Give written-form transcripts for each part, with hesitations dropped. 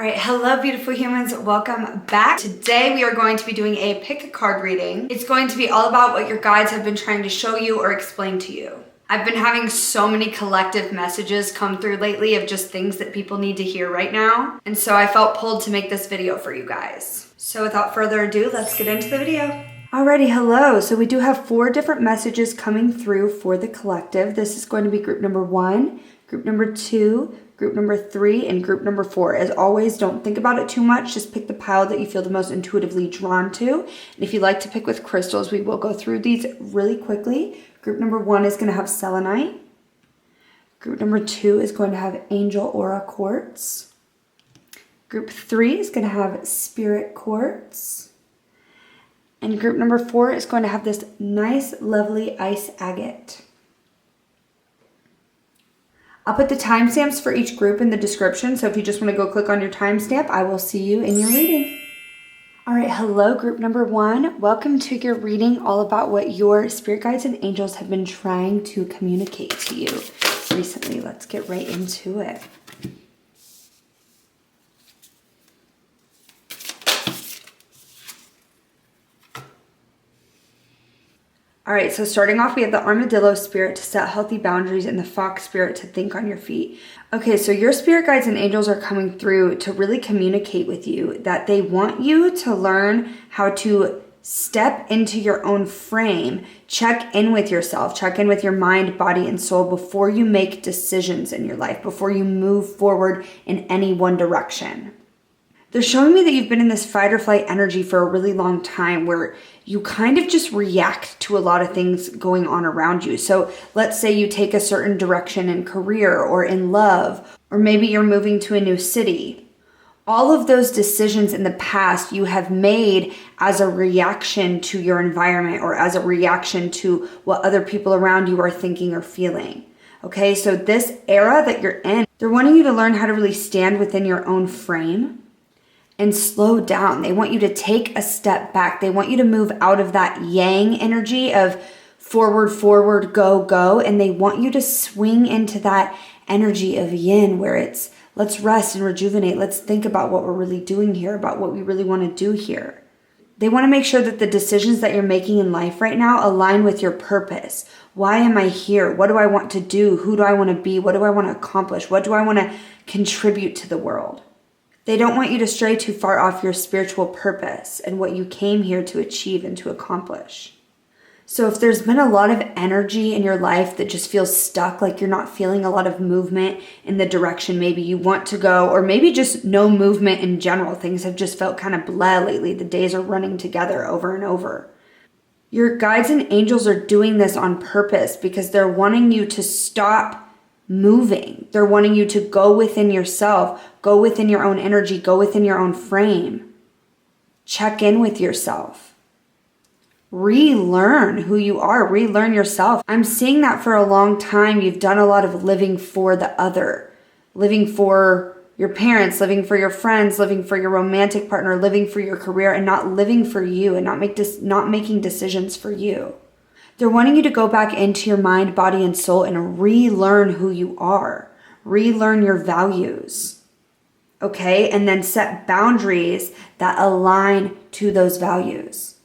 All right, hello beautiful humans, welcome back. Today we are going to be doing a pick a card reading. It's going to be all about what your guides have been trying to show you or explain to you. I've been having so many collective messages come through lately of just things that people need to hear right now. And so I felt pulled to make this video for you guys. So without further ado, let's get into the video. Alrighty, hello. So we do have 4 different messages coming through for the collective. This is going to be group number 1, group number 2, group number 3, and group number 4. As always, don't think about it too much. Just pick the pile that you feel the most intuitively drawn to. And if you like to pick with crystals, we will go through these really quickly. Group number 1 is going to have selenite. Group number 2 is going to have angel aura quartz. Group 3 is going to have spirit quartz. And group number 4 is going to have this nice, lovely ice agate. I'll put the timestamps for each group in the description, so if you just want to go click on your timestamp, I will see you in your reading. All right, hello group number 1. Welcome to your reading all about what your spirit guides and angels have been trying to communicate to you recently. Let's get right into it. All right, so starting off, we have the armadillo spirit to set healthy boundaries and the fox spirit to think on your feet. Okay, so your spirit guides and angels are coming through to really communicate with you that they want you to learn how to step into your own frame, check in with yourself, check in with your mind, body, and soul before you make decisions in your life, before you move forward in any one direction. They're showing me that you've been in this fight or flight energy for a really long time where you kind of just react to a lot of things going on around you. So let's say you take a certain direction in career or in love, or maybe you're moving to a new city. All of those decisions in the past you have made as a reaction to your environment or as a reaction to what other people around you are thinking or feeling. Okay, so this era that you're in, they're wanting you to learn how to really stand within your own frame and slow down. They want you to take a step back. They want you to move out of that yang energy of forward, go, go. And they want you to swing into that energy of yin where it's let's rest and rejuvenate. Let's think about what we're really doing here, about what we really want to do here. They want to make sure that the decisions that you're making in life right now align with your purpose. Why am I here? What do I want to do? Who do I want to be? What do I want to accomplish? What do I want to contribute to the world? They don't want you to stray too far off your spiritual purpose and what you came here to achieve and to accomplish. So if there's been a lot of energy in your life that just feels stuck, like you're not feeling a lot of movement in the direction maybe you want to go, or maybe just no movement in general, things have just felt kind of blah lately. The days are running together over and over. Your guides and angels are doing this on purpose because they're wanting you to stop moving. They're wanting you to go within yourself, go within your own energy, go within your own frame. Check in with yourself. Relearn who you are, relearn yourself. I'm seeing that for a long time. You've done a lot of living for the other, living for your parents, living for your friends, living for your romantic partner, living for your career, and not living for you and not making decisions for you. They're wanting you to go back into your mind, body, and soul and relearn who you are. Relearn your values. Okay? And then set boundaries that align to those values.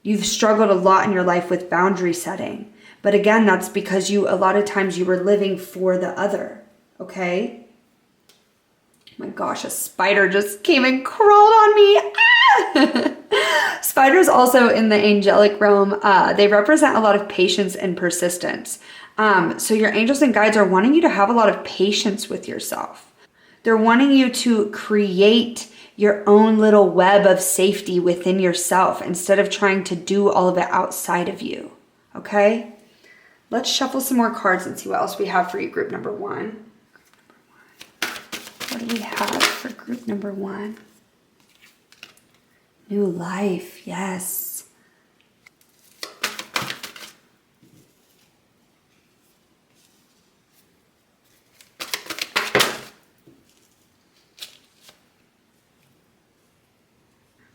You've struggled a lot in your life with boundary setting. But again, that's because a lot of times you were living for the other. Okay? My gosh, a spider just came and crawled on me. Ah! Spiders also in the angelic realm, they represent a lot of patience and persistence. So your angels and guides are wanting you to have a lot of patience with yourself. They're wanting you to create your own little web of safety within yourself instead of trying to do all of it outside of you. Okay? Let's shuffle some more cards and see what else we have for you, group number 1. What do we have for group number 1? New life, yes.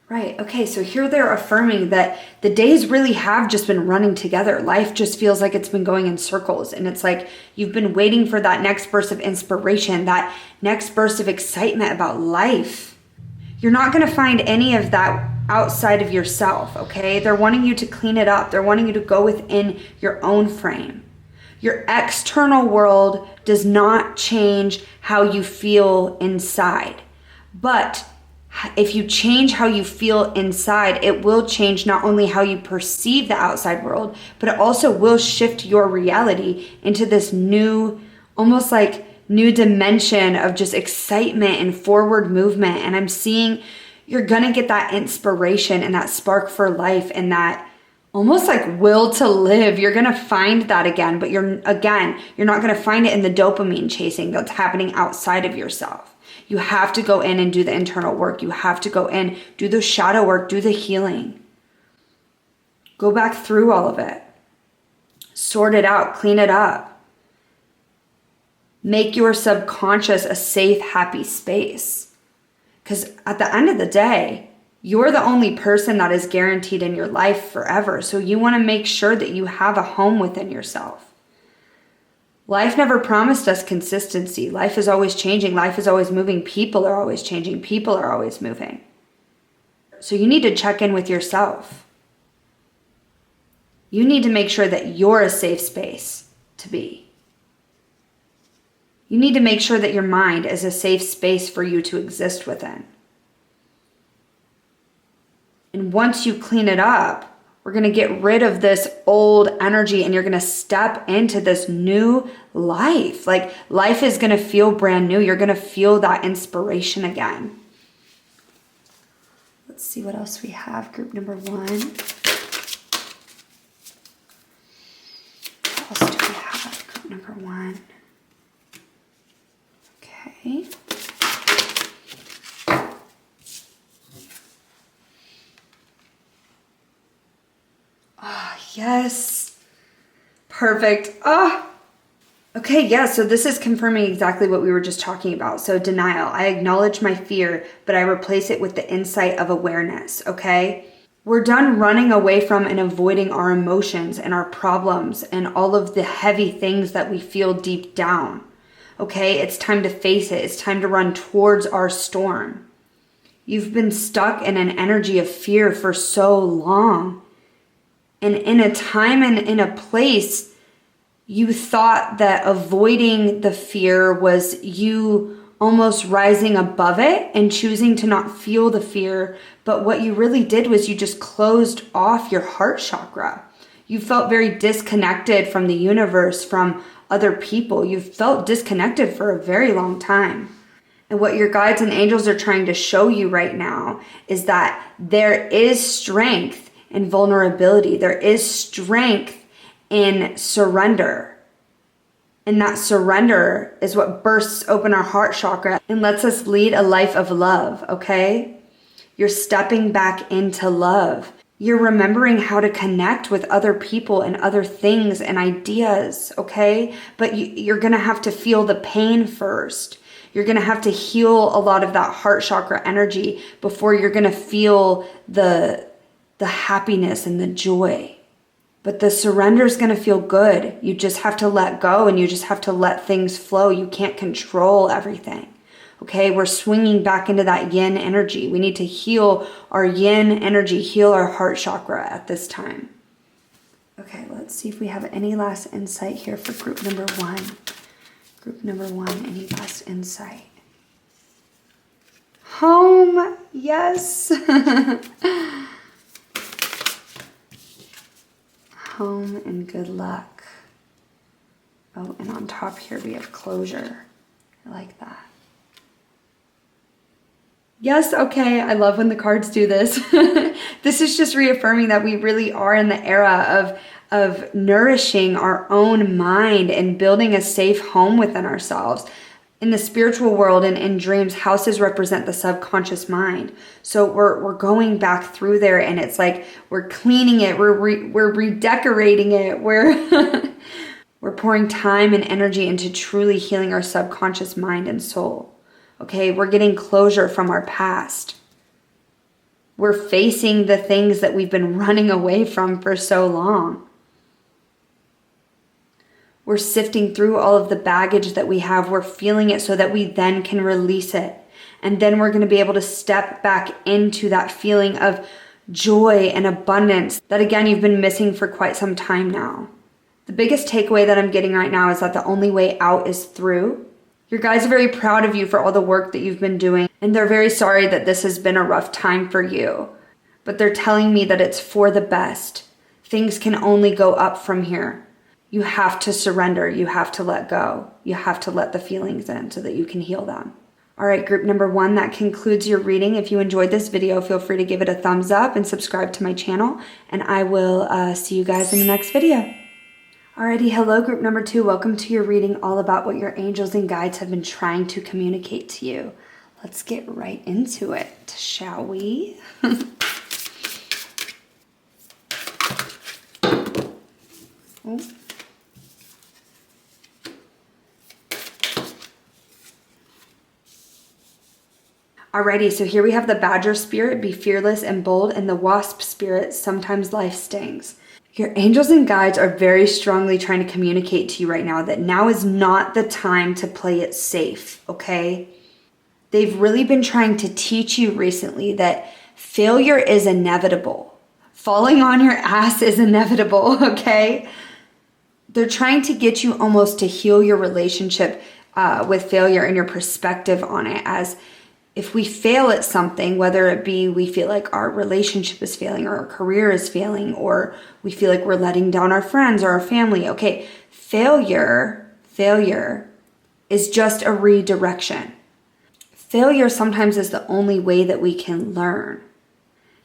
Right. Okay. So here they're affirming that the days really have just been running together. Life just feels like it's been going in circles. And it's like you've been waiting for that next burst of inspiration, that next burst of excitement about life. You're not going to find any of that outside of yourself. Okay. They're wanting you to clean it up. They're wanting you to go within your own frame. Your external world does not change how you feel inside. But if you change how you feel inside, it will change not only how you perceive the outside world, but it also will shift your reality into this new, almost like new dimension of just excitement and forward movement. And I'm seeing you're gonna get that inspiration and that spark for life and that almost like will to live. You're gonna find that again, but you're not gonna find it in the dopamine chasing that's happening outside of yourself. You have to go in and do the internal work. You have to go in, do the shadow work, do the healing. Go back through all of it. Sort it out, clean it up. Make your subconscious a safe, happy space. Because at the end of the day, you're the only person that is guaranteed in your life forever. So you want to make sure that you have a home within yourself. Life never promised us consistency. Life is always changing. Life is always moving. People are always changing. People are always moving. So you need to check in with yourself. You need to make sure that you're a safe space to be. You need to make sure that your mind is a safe space for you to exist within. And once you clean it up, we're going to get rid of this old energy and you're going to step into this new life. Like life is going to feel brand new. You're going to feel that inspiration again. Let's see what else we have. Group number 1. What else do we have? Group number 1. Okay. Yes. Perfect. Okay, yeah, so this is confirming exactly what we were just talking about. So denial. I acknowledge my fear, but I replace it with the insight of awareness, okay? We're done running away from and avoiding our emotions and our problems and all of the heavy things that we feel deep down, okay? It's time to face it. It's time to run towards our storm. You've been stuck in an energy of fear for so long. And in a time and in a place, you thought that avoiding the fear was you almost rising above it and choosing to not feel the fear. But what you really did was you just closed off your heart chakra. You felt very disconnected from the universe, from other people. You felt disconnected for a very long time. And what your guides and angels are trying to show you right now is that there is strength in vulnerability. There is strength in surrender. And that surrender is what bursts open our heart chakra and lets us lead a life of love, okay? You're stepping back into love. You're remembering how to connect with other people and other things and ideas, okay? But you're gonna have to feel the pain first. You're gonna have to heal a lot of that heart chakra energy before you're gonna feel the happiness and the joy. But the surrender is going to feel good. You just have to let go and you just have to let things flow. You can't control everything. Okay, we're swinging back into that yin energy. We need to heal our yin energy, heal our heart chakra at this time. Okay, let's see if we have any last insight here for group number 1. Group number 1, any last insight? Home, yes. Home and good luck. Oh, and on top here we have closure. I like that. Yes, okay, I love when the cards do this. This is just reaffirming that we really are in the era of nourishing our own mind and building a safe home within ourselves. In the spiritual world and in dreams, houses represent the subconscious mind. So we're going back through there and it's like we're cleaning it, we're redecorating it, we're pouring time and energy into truly healing our subconscious mind and soul. Okay, we're getting closure from our past. We're facing the things that we've been running away from for so long. We're sifting through all of the baggage that we have. We're feeling it so that we then can release it. And then we're going to be able to step back into that feeling of joy and abundance that, again, you've been missing for quite some time now. The biggest takeaway that I'm getting right now is that the only way out is through. Your guides are very proud of you for all the work that you've been doing, and they're very sorry that this has been a rough time for you. But they're telling me that it's for the best. Things can only go up from here. You have to surrender. You have to let go. You have to let the feelings in so that you can heal them. All right, group number 1, that concludes your reading. If you enjoyed this video, feel free to give it a thumbs up and subscribe to my channel, and I will see you guys in the next video. Alrighty, hello group number 2. Welcome to your reading all about what your angels and guides have been trying to communicate to you. Let's get right into it, shall we? Oh. Alrighty, so here we have the Badger spirit, be fearless and bold, and the Wasp spirit, sometimes life stings. Your angels and guides are very strongly trying to communicate to you right now that now is not the time to play it safe, okay? They've really been trying to teach you recently that failure is inevitable. Falling on your ass is inevitable, okay? They're trying to get you almost to heal your relationship with failure and your perspective on it, as if we fail at something, whether it be we feel like our relationship is failing or our career is failing, or we feel like we're letting down our friends or our family. Okay, failure is just a redirection. Failure sometimes is the only way that we can learn.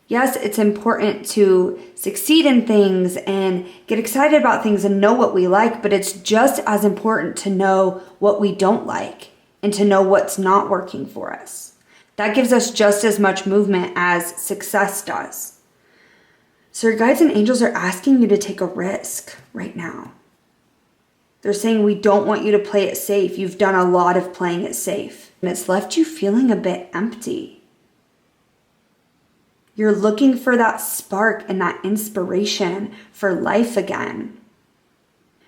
Yes, it's important to succeed in things and get excited about things and know what we like, but it's just as important to know what we don't like and to know what's not working for us. That gives us just as much movement as success does. So your guides and angels are asking you to take a risk right now. They're saying we don't want you to play it safe. You've done a lot of playing it safe, and it's left you feeling a bit empty. You're looking for that spark and that inspiration for life again.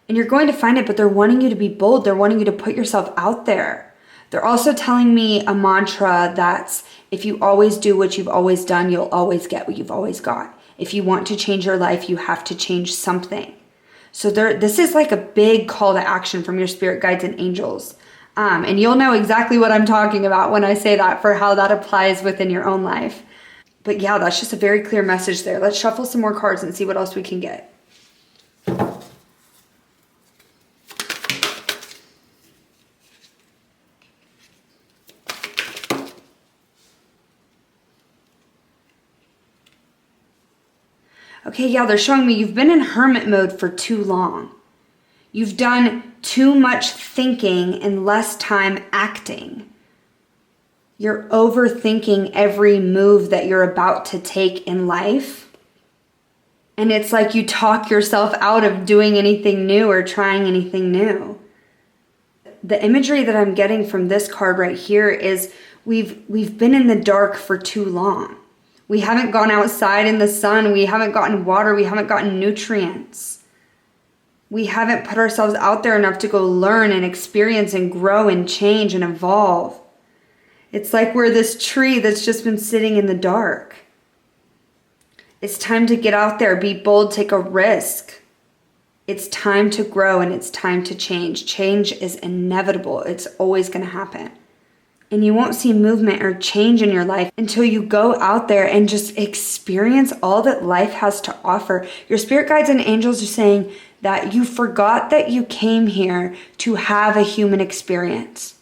And you're going to find it, but they're wanting you to be bold. They're wanting you to put yourself out there. They're also telling me a mantra that's, if you always do what you've always done, you'll always get what you've always got. If you want to change your life, you have to change something. So this is like a big call to action from your spirit guides and angels. And you'll know exactly what I'm talking about when I say that, for how that applies within your own life. But yeah, that's just a very clear message there. Let's shuffle some more cards and see what else we can get. Okay, yeah, they're showing me you've been in hermit mode for too long. You've done too much thinking and less time acting. You're overthinking every move that you're about to take in life. And it's like you talk yourself out of doing anything new or trying anything new. The imagery that I'm getting from this card right here is we've been in the dark for too long. We haven't gone outside in the sun. We haven't gotten water. We haven't gotten nutrients. We haven't put ourselves out there enough to go learn and experience and grow and change and evolve. It's like we're this tree that's just been sitting in the dark. It's time to get out there, be bold, take a risk. It's time to grow and it's time to change. Change is inevitable. It's always going to happen. And you won't see movement or change in your life until you go out there and just experience all that life has to offer. Your spirit guides and angels are saying that you forgot that you came here to have a human experience.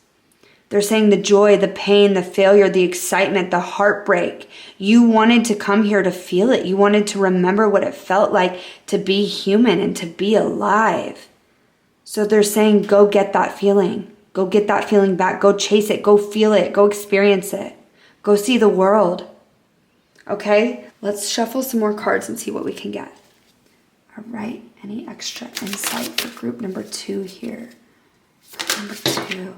They're saying the joy, the pain, the failure, the excitement, the heartbreak. You wanted to come here to feel it. You wanted to remember what it felt like to be human and to be alive. So they're saying, go get that feeling. Go get that feeling back. Go chase it. Go feel it. Go experience it. Go see the world. Okay? Let's shuffle some more cards and see what we can get. All right. Any extra insight for group number 2 here? Group number 2.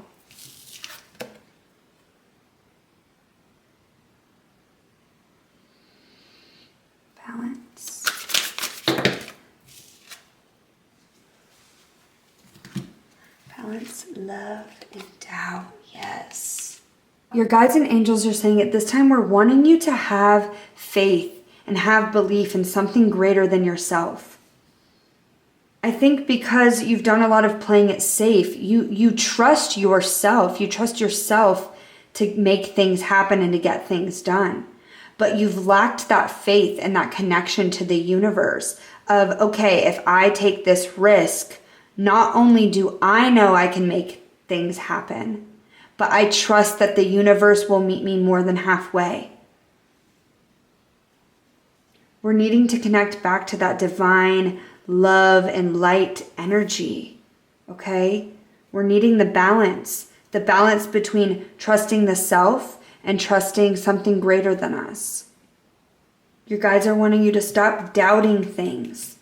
balance, love, and doubt. Yes. Your guides and angels are saying at this time we're wanting you to have faith and have belief in something greater than yourself. I think because you've done a lot of playing it safe, you trust yourself. You trust yourself to make things happen and to get things done. But you've lacked that faith and that connection to the universe of, okay, if I take this risk, not only do I know I can make things happen, but I trust that the universe will meet me more than halfway. We're needing to connect back to that divine love and light energy, okay? We're needing the balance between trusting the self and trusting something greater than us. Your guides are wanting you to stop doubting things.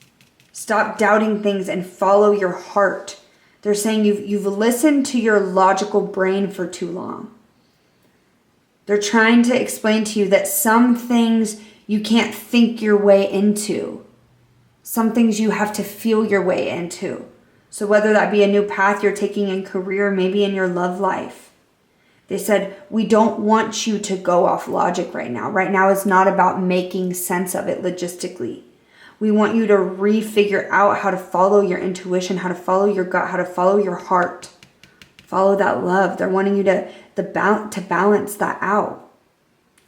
Stop doubting things and follow your heart. They're saying you've listened to your logical brain for too long. They're trying to explain to you that some things you can't think your way into. Some things you have to feel your way into. So whether that be a new path you're taking in career, maybe in your love life. They said, we don't want you to go off logic right now. Right now is not about making sense of it logistically. We want you to refigure out how to follow your intuition, how to follow your gut, how to follow your heart. Follow that love. They're wanting you to balance that out.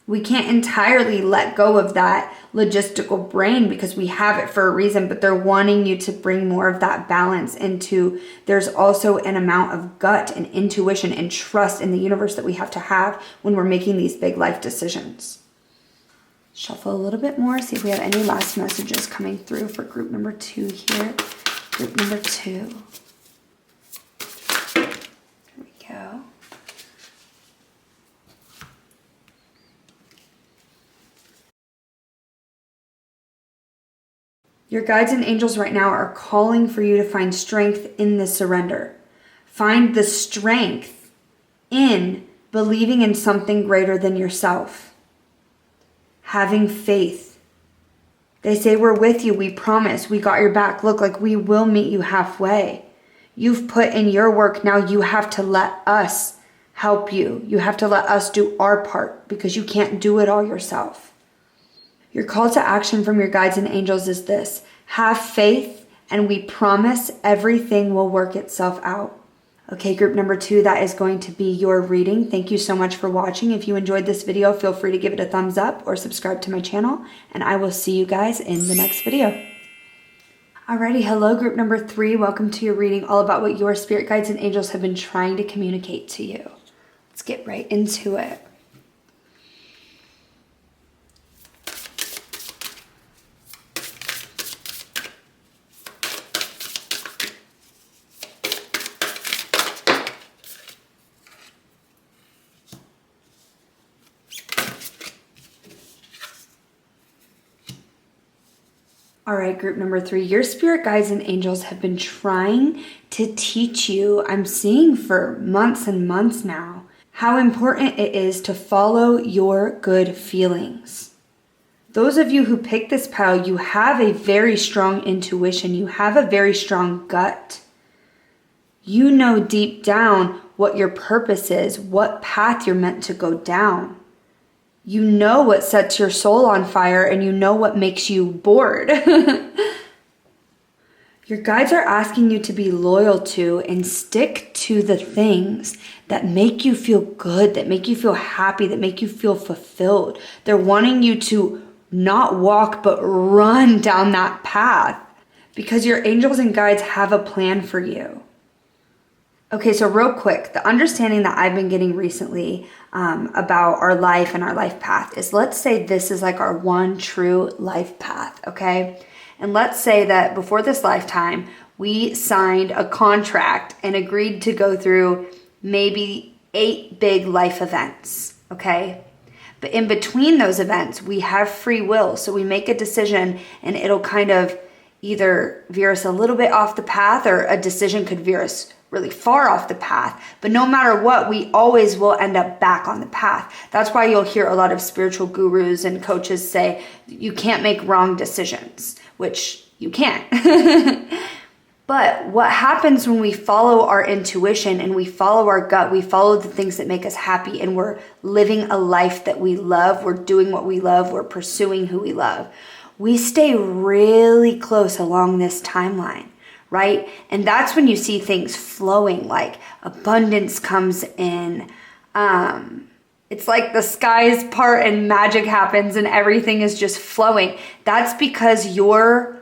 We can't entirely let go of that logistical brain because we have it for a reason, but they're wanting you to bring more of that balance into, there's also an amount of gut and intuition and trust in the universe that we have to have when we're making these big life decisions. Shuffle a little bit more, see if we have any last messages coming through for group number 2 here. Group number 2. There we go. Your guides and angels right now are calling for you to find strength in the surrender. Find the strength in believing in something greater than yourself. Having faith. They say, we're with you, we promise, we got your back. Look, like we will meet you halfway. You've put in your work, now you have to let us help you. You have to let us do our part because you can't do it all yourself. Your call to action from your guides and angels is this: have faith and we promise everything will work itself out. Okay, group number 2, that is going to be your reading. Thank you so much for watching. If you enjoyed this video, feel free to give it a thumbs up or subscribe to my channel, and I will see you guys in the next video. Alrighty, hello group number 3. Welcome to your reading all about what your spirit guides and angels have been trying to communicate to you. Let's get right into it. All right, group number 3, your spirit guides and angels have been trying to teach you, I'm seeing for months and months now, how important it is to follow your good feelings. Those of you who pick this pile, you have a very strong intuition. You have a very strong gut. You know deep down what your purpose is, what path you're meant to go down. You know what sets your soul on fire, and you know what makes you bored. Your guides are asking you to be loyal to and stick to the things that make you feel good, that make you feel happy, that make you feel fulfilled. They're wanting you to not walk, but run down that path because your angels and guides have a plan for you. Okay, so real quick, the understanding that I've been getting recently about our life and our life path is, let's say this is like our one true life path, okay? And let's say that before this lifetime, we signed a contract and agreed to go through maybe 8 big life events, okay? But in between those events, we have free will. So we make a decision and it'll kind of either veer us a little bit off the path, or a decision could veer us really far off the path. But no matter what, we always will end up back on the path. That's why you'll hear a lot of spiritual gurus and coaches say you can't make wrong decisions, which you can't. But what happens when we follow our intuition and we follow our gut, we follow the things that make us happy, and we're living a life that we love, we're doing what we love, we're pursuing who we love, we stay really close along this timeline, right? And that's when you see things flowing, like abundance comes in. It's like the skies part and magic happens and everything is just flowing. That's because you're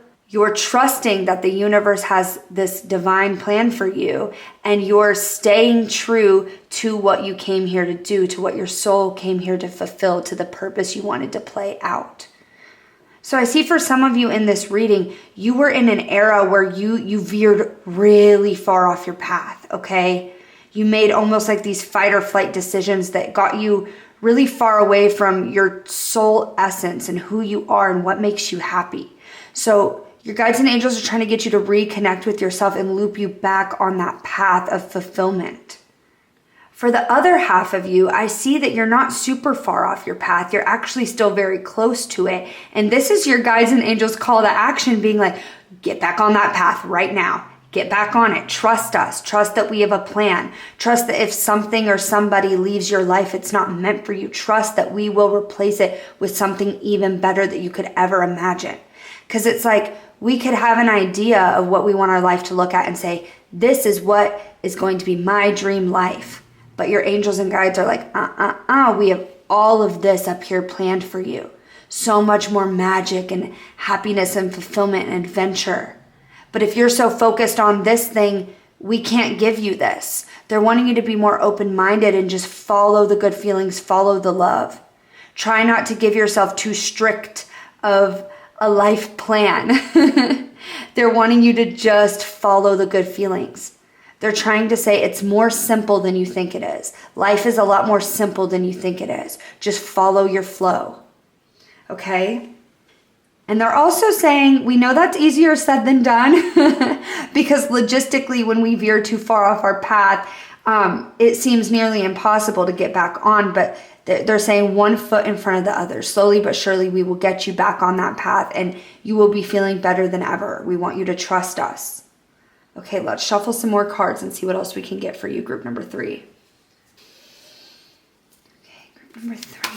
trusting that the universe has this divine plan for you, and you're staying true to what you came here to do, to what your soul came here to fulfill, to the purpose you wanted to play out. So I see for some of you in this reading, you were in an era where you veered really far off your path, okay? You made almost like these fight or flight decisions that got you really far away from your soul essence and who you are and what makes you happy. So your guides and angels are trying to get you to reconnect with yourself and loop you back on that path of fulfillment. For the other half of you, I see that you're not super far off your path. You're actually still very close to it. And this is your guides and angels' call to action, being like, get back on that path right now. Get back on it. Trust us. Trust that we have a plan. Trust that if something or somebody leaves your life, it's not meant for you. Trust that we will replace it with something even better that you could ever imagine. Because it's like we could have an idea of what we want our life to look at and say, this is what is going to be my dream life. But your angels and guides are like, we have all of this up here planned for you. So much more magic and happiness and fulfillment and adventure. But if you're so focused on this thing, we can't give you this. They're wanting you to be more open-minded and just follow the good feelings, follow the love. Try not to give yourself too strict of a life plan. They're wanting you to just follow the good feelings. They're trying to say it's more simple than you think it is. Life is a lot more simple than you think it is. Just follow your flow. Okay? And they're also saying, we know that's easier said than done because logistically, when we veer too far off our path, it seems nearly impossible to get back on. But they're saying one foot in front of the other. Slowly but surely, we will get you back on that path and you will be feeling better than ever. We want you to trust us. Okay, let's shuffle some more cards and see what else we can get for you, group number 3. Okay, group number 3.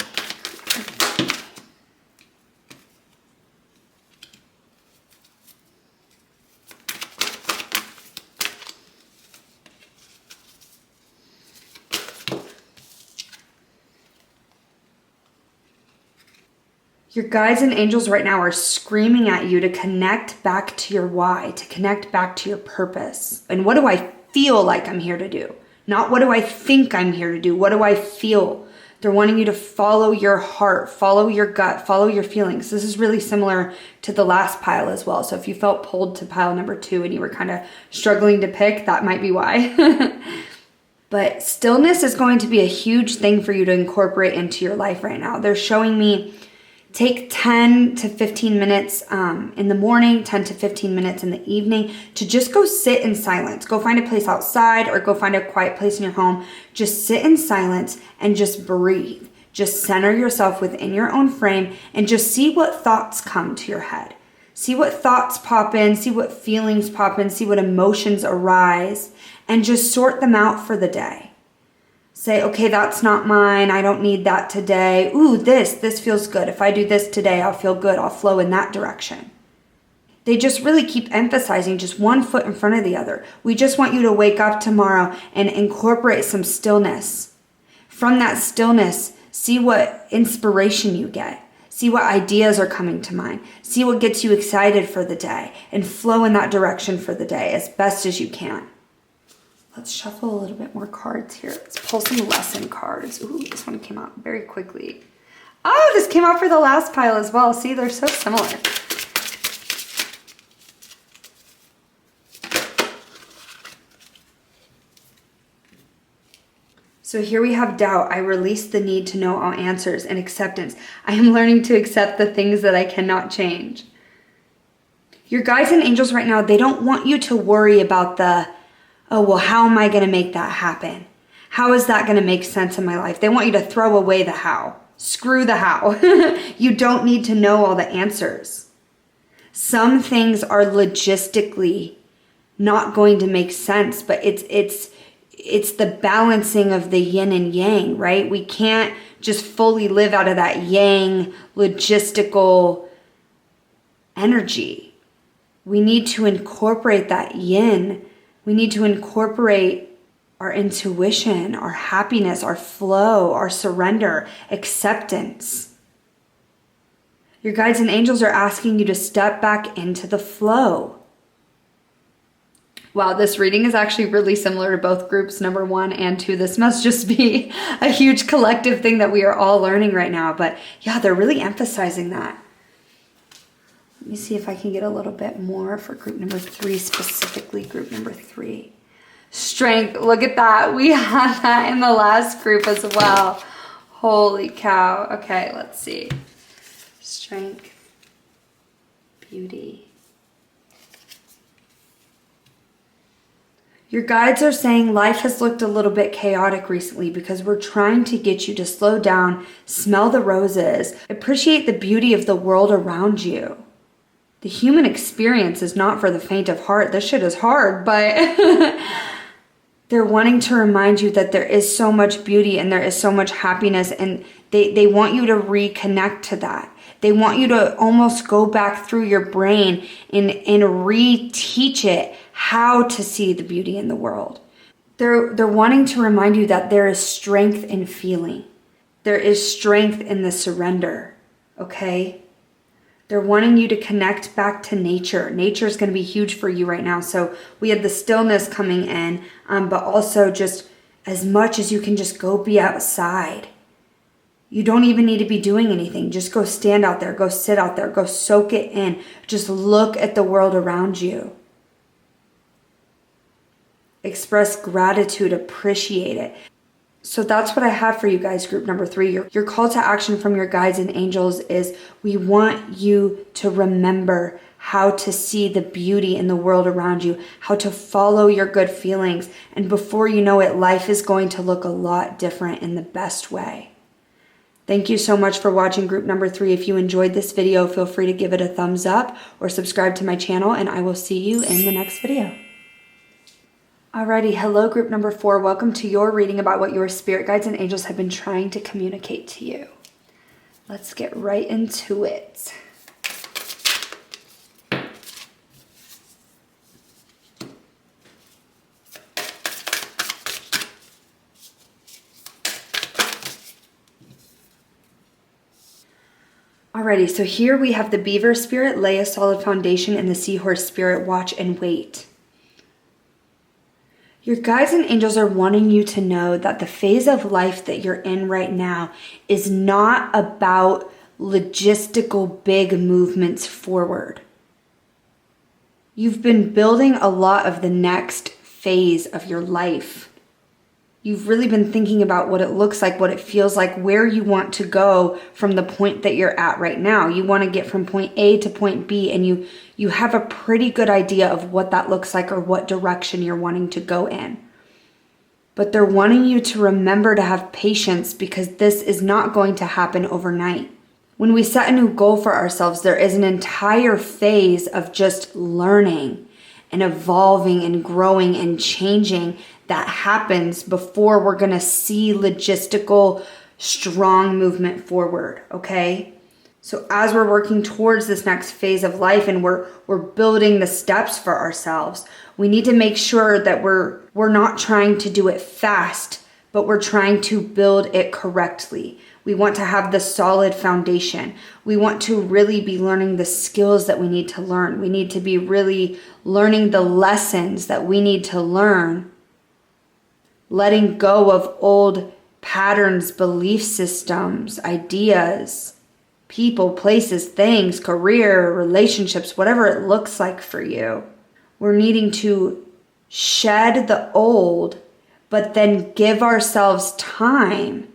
Your guides and angels right now are screaming at you to connect back to your why, to connect back to your purpose. And what do I feel like I'm here to do? Not what do I think I'm here to do? What do I feel? They're wanting you to follow your heart, follow your gut, follow your feelings. This is really similar to the last pile as well. So if you felt pulled to pile number 2 and you were kind of struggling to pick, that might be why. But stillness is going to be a huge thing for you to incorporate into your life right now. They're showing me take 10 to 15 minutes in the morning, 10 to 15 minutes in the evening to just go sit in silence. Go find a place outside or go find a quiet place in your home. Just sit in silence and just breathe. Just center yourself within your own frame and just see what thoughts come to your head. See what thoughts pop in, see what feelings pop in, see what emotions arise, and just sort them out for the day. Say, okay, that's not mine. I don't need that today. Ooh, this feels good. If I do this today, I'll feel good. I'll flow in that direction. They just really keep emphasizing just one foot in front of the other. We just want you to wake up tomorrow and incorporate some stillness. From that stillness, see what inspiration you get. See what ideas are coming to mind. See what gets you excited for the day and flow in that direction for the day as best as you can. Let's shuffle a little bit more cards here. Let's pull some lesson cards. Ooh, this one came out very quickly. Oh, this came out for the last pile as well. See, they're so similar. So here we have doubt. I release the need to know all answers, and acceptance. I am learning to accept the things that I cannot change. Your guides and angels right now, they don't want you to worry about oh, well, how am I going to make that happen? How is that going to make sense in my life? They want you to throw away the how. Screw the how. You don't need to know all the answers. Some things are logistically not going to make sense, but it's the balancing of the yin and yang, right? We can't just fully live out of that yang logistical energy. We need to incorporate that yin. We need to incorporate our intuition, our happiness, our flow, our surrender, acceptance. Your guides and angels are asking you to step back into the flow. Wow, this reading is actually really similar to both groups, number 1 and 2. This must just be a huge collective thing that we are all learning right now. But yeah, they're really emphasizing that. Let me see if I can get a little bit more for group number 3, specifically group number 3. Strength, look at that. We had that in the last group as well. Holy cow. Okay, let's see. Strength, beauty. Your guides are saying life has looked a little bit chaotic recently because we're trying to get you to slow down, smell the roses, appreciate the beauty of the world around you. The human experience is not for the faint of heart. This shit is hard, but they're wanting to remind you that there is so much beauty and there is so much happiness, and they want you to reconnect to that. They want you to almost go back through your brain and re-teach it how to see the beauty in the world. They're wanting to remind you that there is strength in feeling. There is strength in the surrender, okay? They're wanting you to connect back to nature. Nature is going to be huge for you right now. So we had the stillness coming in, but also just as much as you can just go be outside. You don't even need to be doing anything. Just go stand out there, go sit out there, go soak it in. Just look at the world around you. Express gratitude, appreciate it. So that's what I have for you guys, group number 3. Your call to action from your guides and angels is we want you to remember how to see the beauty in the world around you, how to follow your good feelings. And before you know it, life is going to look a lot different in the best way. Thank you so much for watching group number 3. If you enjoyed this video, feel free to give it a thumbs up or subscribe to my channel, and I will see you in the next video. Alrighty, hello group number 4. Welcome to your reading about what your spirit guides and angels have been trying to communicate to you. Let's get right into it. Alrighty, so here we have the beaver spirit, lay a solid foundation, and the seahorse spirit, watch and wait. Your guides and angels are wanting you to know that the phase of life that you're in right now is not about logistical big movements forward. You've been building a lot of the next phase of your life. You've really been thinking about what it looks like, what it feels like, where you want to go from the point that you're at right now. You want to get from point A to point B, and you have a pretty good idea of what that looks like or what direction you're wanting to go in. But they're wanting you to remember to have patience because this is not going to happen overnight. When we set a new goal for ourselves, there is an entire phase of just learning and evolving and growing and changing that happens before we're going to see logistical, strong movement forward, okay? So as we're working towards this next phase of life and we're building the steps for ourselves, we need to make sure that we're not trying to do it fast, but we're trying to build it correctly. We want to have the solid foundation. We want to really be learning the skills that we need to learn. We need to be really learning the lessons that we need to learn, letting go of old patterns, belief systems, ideas, people, places, things, career, relationships, whatever it looks like for you. We're needing to shed the old, but then give ourselves time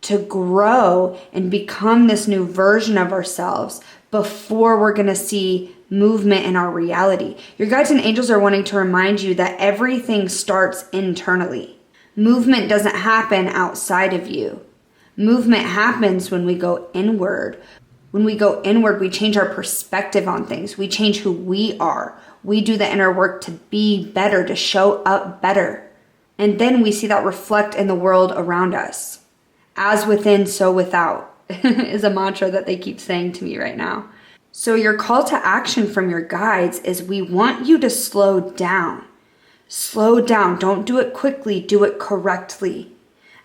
to grow and become this new version of ourselves before we're going to see movement in our reality. Your guides and angels are wanting to remind you that everything starts internally. Movement doesn't happen outside of you. Movement happens when we go inward. When we go inward, we change our perspective on things. We change who we are. We do the inner work to be better, to show up better. And then we see that reflect in the world around us. As within, so without is a mantra that they keep saying to me right now. So your call to action from your guides is we want you to slow down. Slow down. Don't do it quickly. Do it correctly.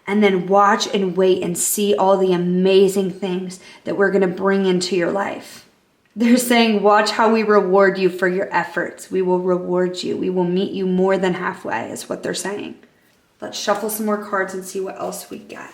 And then watch and wait and see all the amazing things that we're going to bring into your life. They're saying, watch how we reward you for your efforts. We will reward you. We will meet you more than halfway, is what they're saying. Let's shuffle some more cards and see what else we get.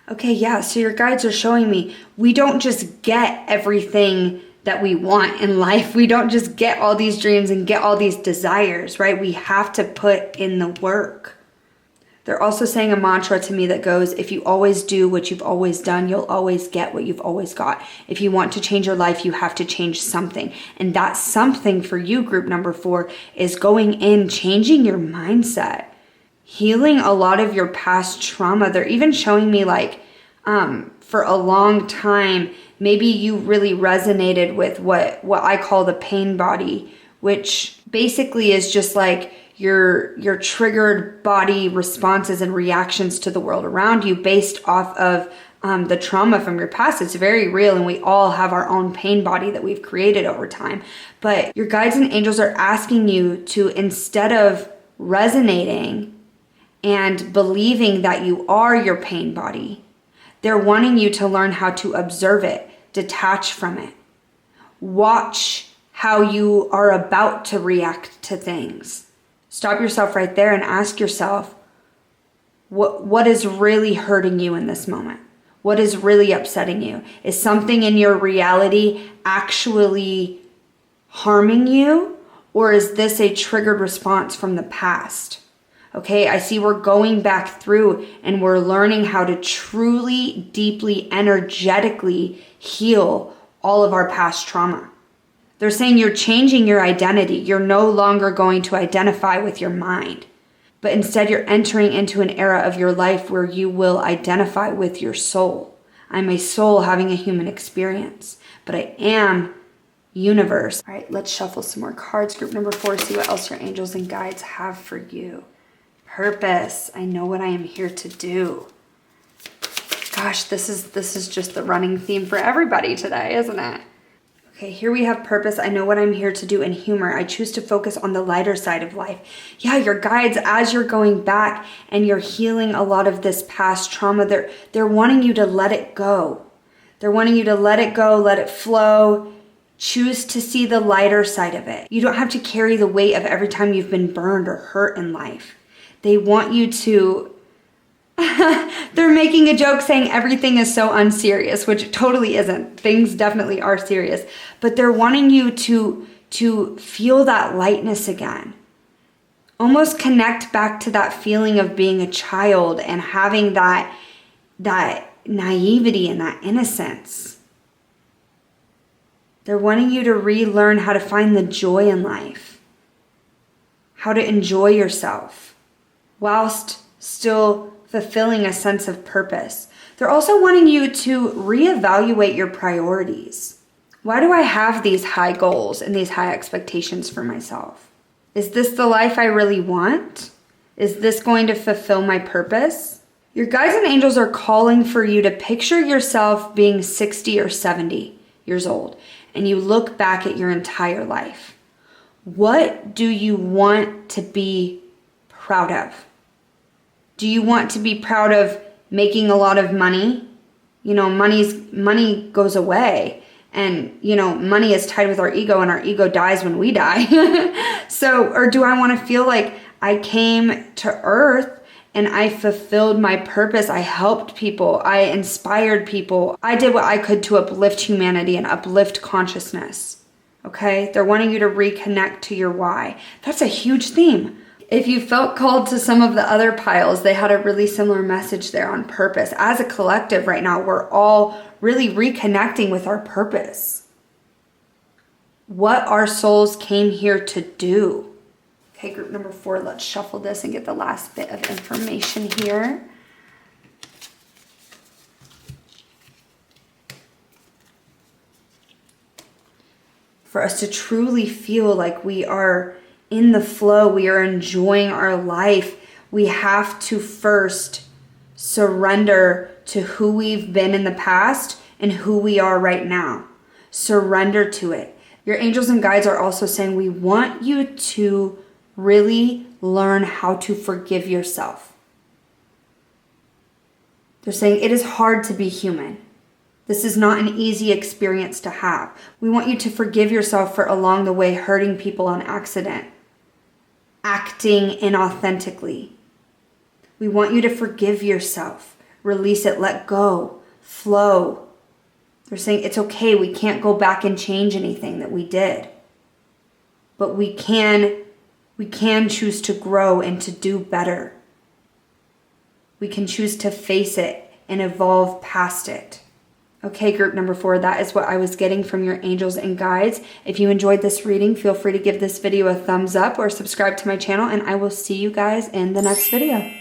Okay, yeah, so your guides are showing me we don't just get everything that we want in life. We don't just get all these dreams and get all these desires, right? We have to put in the work. They're also saying a mantra to me that goes, if you always do what you've always done, you'll always get what you've always got. If you want to change your life, you have to change something. And that something for you, group number 4, is going in, changing your mindset, healing a lot of your past trauma. They're even showing me like, for a long time, maybe you really resonated with what I call the pain body, which basically is just like your triggered body responses and reactions to the world around you based off of the trauma from your past. It's very real, and we all have our own pain body that we've created over time. But your guides and angels are asking you to, instead of resonating and believing that you are your pain body, they're wanting you to learn how to observe it, detach from it. Watch how you are about to react to things. Stop yourself right there and ask yourself, what is really hurting you in this moment? What is really upsetting you? Is something in your reality actually harming you? Or is this a triggered response from the past? Okay, I see we're going back through and we're learning how to truly, deeply, energetically heal all of our past trauma. They're saying you're changing your identity. You're no longer going to identify with your mind, but instead you're entering into an era of your life where you will identify with your soul. I'm a soul having a human experience, but I am universe. All right, let's shuffle some more cards. Group number 4, see what else your angels and guides have for you. Purpose. I know what I am here to do. Gosh, this is just the running theme for everybody today, isn't it? Okay, here we have purpose. I know what I'm here to do. And humor. I choose to focus on the lighter side of life. Yeah, your guides, as you're going back and you're healing a lot of this past trauma, they're wanting you to let it go. They're wanting you to let it go, let it flow. Choose to see the lighter side of it. You don't have to carry the weight of every time you've been burned or hurt in life. They want you to, they're making a joke saying everything is so unserious, which totally isn't. Things definitely are serious, but they're wanting you to feel that lightness again. Almost connect back to that feeling of being a child and having that naivety and that innocence. They're wanting you to relearn how to find the joy in life, how to enjoy yourself, whilst still fulfilling a sense of purpose. They're also wanting you to reevaluate your priorities. Why do I have these high goals and these high expectations for myself? Is this the life I really want? Is this going to fulfill my purpose? Your guides and angels are calling for you to picture yourself being 60 or 70 years old, and you look back at your entire life. What do you want to be proud of? Do you want to be proud of making a lot of money? You know, money goes away, and you know, money is tied with our ego, and our ego dies when we die. So, or do I want to feel like I came to earth and I fulfilled my purpose? I helped people. I inspired people. I did what I could to uplift humanity and uplift consciousness. Okay? They're wanting you to reconnect to your why. That's a huge theme. If you felt called to some of the other piles, they had a really similar message there on purpose. As a collective right now, we're all really reconnecting with our purpose. What our souls came here to do. Okay, group number 4, let's shuffle this and get the last bit of information here. For us to truly feel like we are in the flow, we are enjoying our life, we have to first surrender to who we've been in the past and who we are right now. Surrender to it. Your angels and guides are also saying we want you to really learn how to forgive yourself. They're saying it is hard to be human. This is not an easy experience to have. We want you to forgive yourself for along the way hurting people on accident, acting inauthentically. We want you to forgive yourself, release it, let go, flow. They're saying it's okay, we can't go back and change anything that we did. But we can choose to grow and to do better. We can choose to face it and evolve past it. Okay, group number 4, that is what I was getting from your angels and guides. If you enjoyed this reading, feel free to give this video a thumbs up or subscribe to my channel, and I will see you guys in the next video.